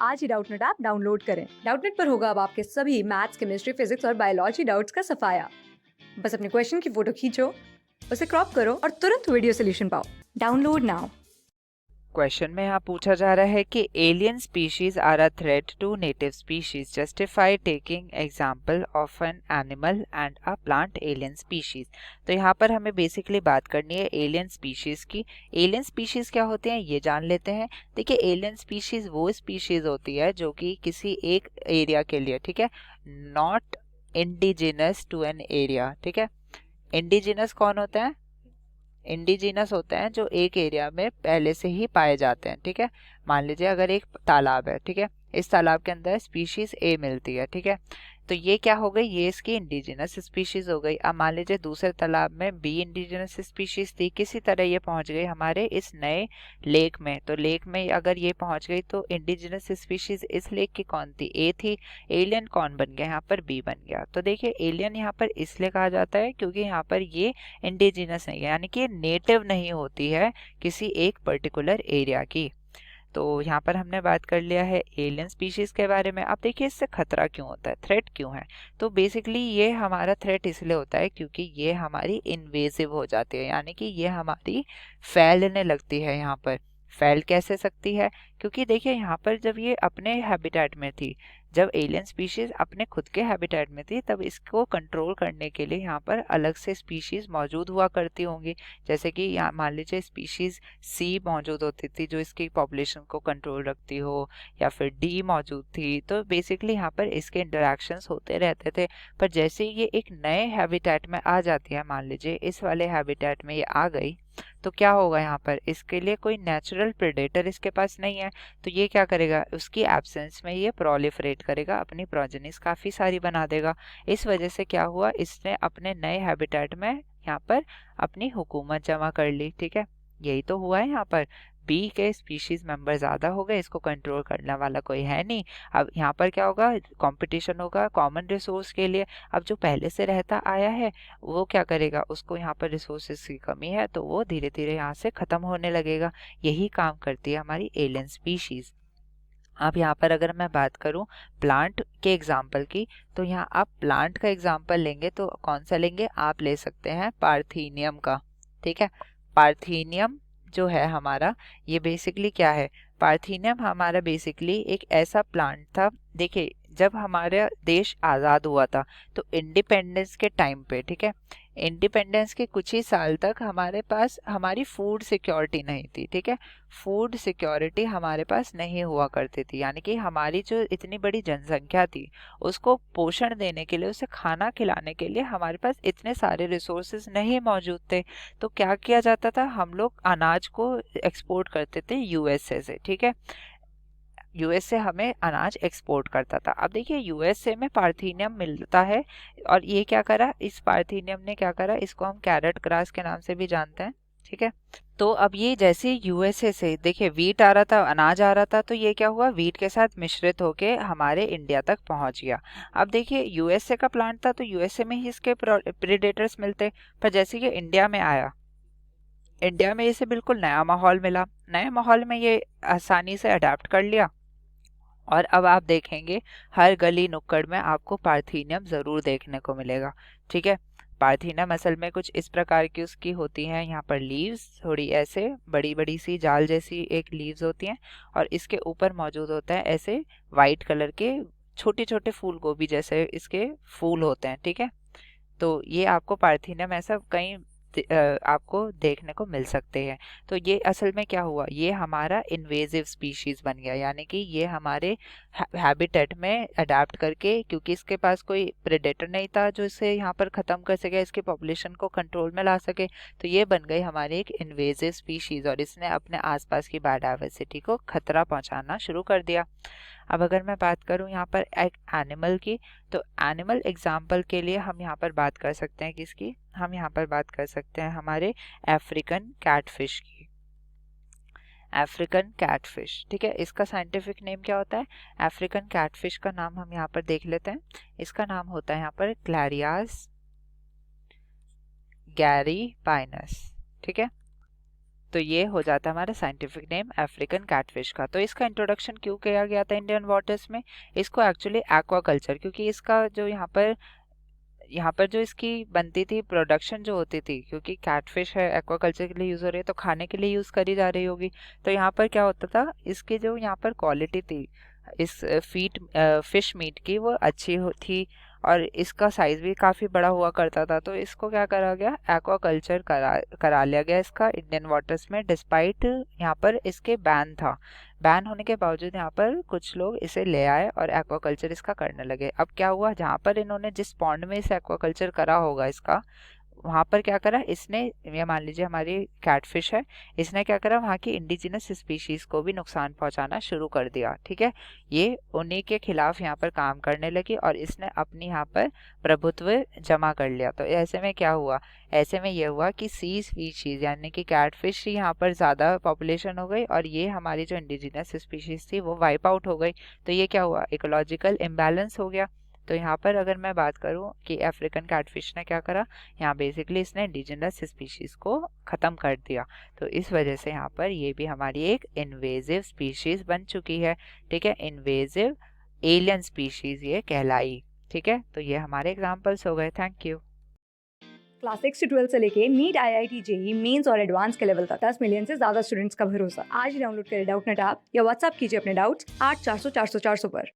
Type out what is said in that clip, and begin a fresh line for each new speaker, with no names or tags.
आज ही Doubtnut app download करें। Doubtnut पर होगा अब आपके सभी मैथ्स, केमिस्ट्री, फिजिक्स और बायोलॉजी डाउट्स का सफाया। बस अपने क्वेश्चन की फोटो खींचो, उसे क्रॉप करो और तुरंत वीडियो सोल्यूशन पाओ। Download now.
क्वेश्चन में यहाँ पूछा जा रहा है कि alien species are a threat to native species, justify taking example of an animal and a plant alien species. तो यहाँ पर हमें बेसिकली बात करनी है एलियन स्पीशीज की। एलियन स्पीशीज क्या होते हैं ये जान लेते हैं। देखिए, एलियन स्पीशीज वो स्पीशीज होती है जो कि किसी एक एरिया के लिए, ठीक है, not indigenous to an area. ठीक है, इंडिजिनस कौन होता है? इंडिजिनस होते हैं जो एक एरिया में पहले से ही पाए जाते हैं। ठीक है, मान लीजिए अगर एक तालाब है, ठीक है, इस तालाब के अंदर स्पीशीज ए मिलती है, ठीक है, तो ये क्या हो गई, ये इसकी इंडिजिनस स्पीशीज हो गई। अब मान लीजिए दूसरे तालाब में बी इंडिजिनस स्पीशीज थी, किसी तरह ये पहुंच गई हमारे इस नए लेक में, तो लेक में अगर ये पहुंच गई तो इंडिजिनस स्पीशीज इस लेक की कौन थी? ए थी। एलियन कौन बन गया यहाँ पर? बी बन गया। तो देखिए, एलियन यहाँ पर इसलिए कहा जाता है क्योंकि यहाँ पर ये इंडिजिनस नहीं है, यानी कि नेटिव नहीं होती है किसी एक पर्टिकुलर एरिया की। तो यहाँ पर हमने बात कर लिया है एलियन स्पीशीज के बारे में। अब देखिए, इससे खतरा क्यों होता है, थ्रेट क्यों है? तो बेसिकली ये हमारा थ्रेट इसलिए होता है क्योंकि ये हमारी इन्वेजिव हो जाती है, यानी कि ये हमारी फैलने लगती है। यहाँ पर फैल कैसे सकती है? क्योंकि देखिए, यहाँ पर जब ये अपने हैबिटेट में थी, जब एलियन स्पीशीज अपने खुद के हैबिटेट में थी, तब इसको कंट्रोल करने के लिए यहाँ पर अलग से स्पीशीज मौजूद हुआ करती होंगी। जैसे कि यहाँ मान लीजिए स्पीशीज सी मौजूद होती थी जो इसकी पॉपुलेशन को कंट्रोल रखती हो, या फिर डी मौजूद थी। तो बेसिकली यहाँ पर इसके इंटरेक्शंस होते रहते थे। पर जैसे ये एक नए हैबिटेट में आ जाती है, मान लीजिए इस वाले हैबिटेट में ये आ गई, तो क्या होगा, यहाँ पर इसके लिए कोई नेचुरल प्रेडेटर इसके पास नहीं है। तो ये क्या करेगा, उसकी एब्सेंस में ये प्रोलिफरेट करेगा, अपनी प्रोजेनिस काफी सारी बना देगा। इस वजह से क्या हुआ, इसने अपने नए हैबिटेट में यहाँ पर अपनी हुकूमत जमा कर ली। ठीक है, यही तो हुआ है। यहाँ पर बी के स्पीशीज मेंबर ज्यादा हो गए, इसको कंट्रोल करने वाला कोई है नहीं। अब यहाँ पर क्या होगा, कंपटीशन होगा कॉमन रिसोर्स के लिए। अब जो पहले से रहता आया है वो क्या करेगा, उसको यहाँ पर रिसोर्सेज की कमी है तो वो धीरे धीरे यहाँ से खत्म होने लगेगा। यही काम करती है हमारी एलियन स्पीशीज। अब यहाँ पर अगर मैं बात करूं प्लांट के एग्जाम्पल की, तो यहाँ आप प्लांट का एग्जाम्पल लेंगे तो कौन सा लेंगे? आप ले सकते हैं पार्थेनियम का। ठीक है, पार्थेनियम जो है हमारा, ये बेसिकली क्या है? पार्थेनियम हमारा बेसिकली एक ऐसा प्लांट था। देखिए, जब हमारा देश आज़ाद हुआ था तो इंडिपेंडेंस के टाइम पे, ठीक है, इंडिपेंडेंस के कुछ ही साल तक हमारे पास हमारी फूड सिक्योरिटी नहीं थी। ठीक है, फूड सिक्योरिटी हमारे पास नहीं हुआ करती थी, यानी कि हमारी जो इतनी बड़ी जनसंख्या थी उसको पोषण देने के लिए, उसे खाना खिलाने के लिए हमारे पास इतने सारे रिसोर्सेज नहीं मौजूद थे। तो क्या किया जाता था, हम लोग अनाज को एक्सपोर्ट करते थे यूएसए से। ठीक है, यूएसए हमें अनाज एक्सपोर्ट करता था। अब देखिए, यूएसए में पार्थेनियम मिलता है, और ये क्या करा, इस पार्थेनियम ने क्या करा, इसको हम कैरेट ग्रास के नाम से भी जानते हैं। ठीक है, तो अब ये जैसे यूएसए से देखिए वीट आ रहा था, अनाज आ रहा था, तो ये क्या हुआ, वीट के साथ मिश्रित होके हमारे इंडिया तक पहुंच गया। अब देखिए, यूएसए का प्लांट था तो यूएसए में ही इसके प्रेडेटर्स मिलते, पर जैसे ये इंडिया में आया, इंडिया में इसे बिल्कुल नया माहौल मिला। नए माहौल में ये आसानी से अडेप्ट कर लिया, और अब आप देखेंगे हर गली नुक्कड़ में आपको पार्थेनियम जरूर देखने को मिलेगा। ठीक है, पार्थेनियम असल में कुछ इस प्रकार की उसकी होती हैं, यहाँ पर लीव्स थोड़ी ऐसे बड़ी बड़ी सी जाल जैसी एक लीव्स होती हैं, और इसके ऊपर मौजूद होता है ऐसे वाइट कलर के छोटे छोटे फूल गोभी जैसे इसके फूल होते हैं। ठीक है, तो ये आपको पार्थेनियम ऐसा कहीं आपको देखने को मिल सकते हैं। तो ये असल में क्या हुआ, ये हमारा इन्वेजिव स्पीशीज बन गया, यानी कि ये हमारे हैबिटेट में अडेप्ट करके, क्योंकि इसके पास कोई प्रेडेटर नहीं था जो इसे यहाँ पर ख़त्म कर सके, इसके पॉपुलेशन को कंट्रोल में ला सके, तो ये बन गई हमारी एक इन्वेजिव स्पीशीज, और इसने अपने आसपास की बायोडाइवर्सिटी को खतरा पहुंचाना शुरू कर दिया। अब अगर मैं बात करूं यहाँ पर एक एनिमल की, तो एनिमल एग्जाम्पल के लिए हम यहाँ पर बात कर सकते हैं किसकी, हम यहाँ पर बात कर सकते हैं हमारे अफ्रीकन कैटफिश की। अफ्रीकन कैटफिश, ठीक है, इसका साइंटिफिक नेम क्या होता है? अफ्रीकन कैटफिश का नाम हम यहाँ पर देख लेते हैं। इसका नाम होता है यहाँ पर क्लैरियास गैरीपाइनस। ठीक है, तो ये हो जाता है हमारा साइंटिफिक नेम अफ्रीकन कैटफिश का। तो इसका इंट्रोडक्शन क्यों किया गया था इंडियन वाटर्स में? इसको एक्चुअली एक्वाकल्चर, क्योंकि इसका जो यहाँ पर जो इसकी बनती थी प्रोडक्शन जो होती थी, क्योंकि कैटफिश है एक्वाकल्चर के लिए यूज़ हो रही है तो खाने के लिए यूज़ करी जा रही होगी। तो यहाँ पर क्या होता था, इसकी जो यहाँ पर क्वालिटी थी इस फिश मीट की वो अच्छी थी और इसका साइज़ भी काफ़ी बड़ा हुआ करता था। तो इसको क्या करा गया, एक्वाकल्चर करा लिया गया इसका इंडियन वाटर्स में, डिस्पाइट यहाँ पर इसके बैन था। बैन होने के बावजूद यहाँ पर कुछ लोग इसे ले आए और एक्वाकल्चर इसका करने लगे। अब क्या हुआ, जहाँ पर इन्होंने जिस पॉन्ड में इसे एक्वाकल्चर करा होगा इसका, वहाँ पर क्या करा इसने, ये मान लीजिए हमारी कैटफिश है, इसने क्या करा वहाँ की इंडिजिनस स्पीशीज को भी नुकसान पहुँचाना शुरू कर दिया। ठीक है, ये उन्हीं के खिलाफ यहाँ पर काम करने लगी और इसने अपनी यहाँ पर प्रभुत्व जमा कर लिया। तो ऐसे में क्या हुआ, ऐसे में ये हुआ कि सी स्पीशीज यानी कि कैटफिश की यहाँ पर ज़्यादा पॉपुलेशन हो गई और ये हमारी जो इंडिजिनस स्पीशीज थी वो वाइप आउट हो गई। तो ये क्या हुआ, इकोलॉजिकल इम्बैलेंस हो गया। तो यहाँ पर अगर मैं बात करूँ कि अफ्रीकन कैटफिश ने क्या करा, यहाँ बेसिकली इसने इंडिजिनस स्पीशीज को ख़त्म कर दिया। तो इस वजह से यहाँ पर ये भी हमारी एक इन्वेजिव स्पीशीज बन चुकी है। ठीक है, इन्वेजिव एलियन स्पीशीज ये कहलाई। ठीक है, तो ये हमारे एग्जाम्पल्स हो गए। Thank you.
क्लास 6 से 12 से लेके नीट, IIT, जेई मेंस और एडवांस के लेवल तक 10 मिलियन से ज्यादा स्टूडेंट्स का भरोसा। आज ही डाउनलोड करें डाउटनेट ऐप या व्हाट्सएप कीजिए अपने डाउट्स 8400 400 400 पर।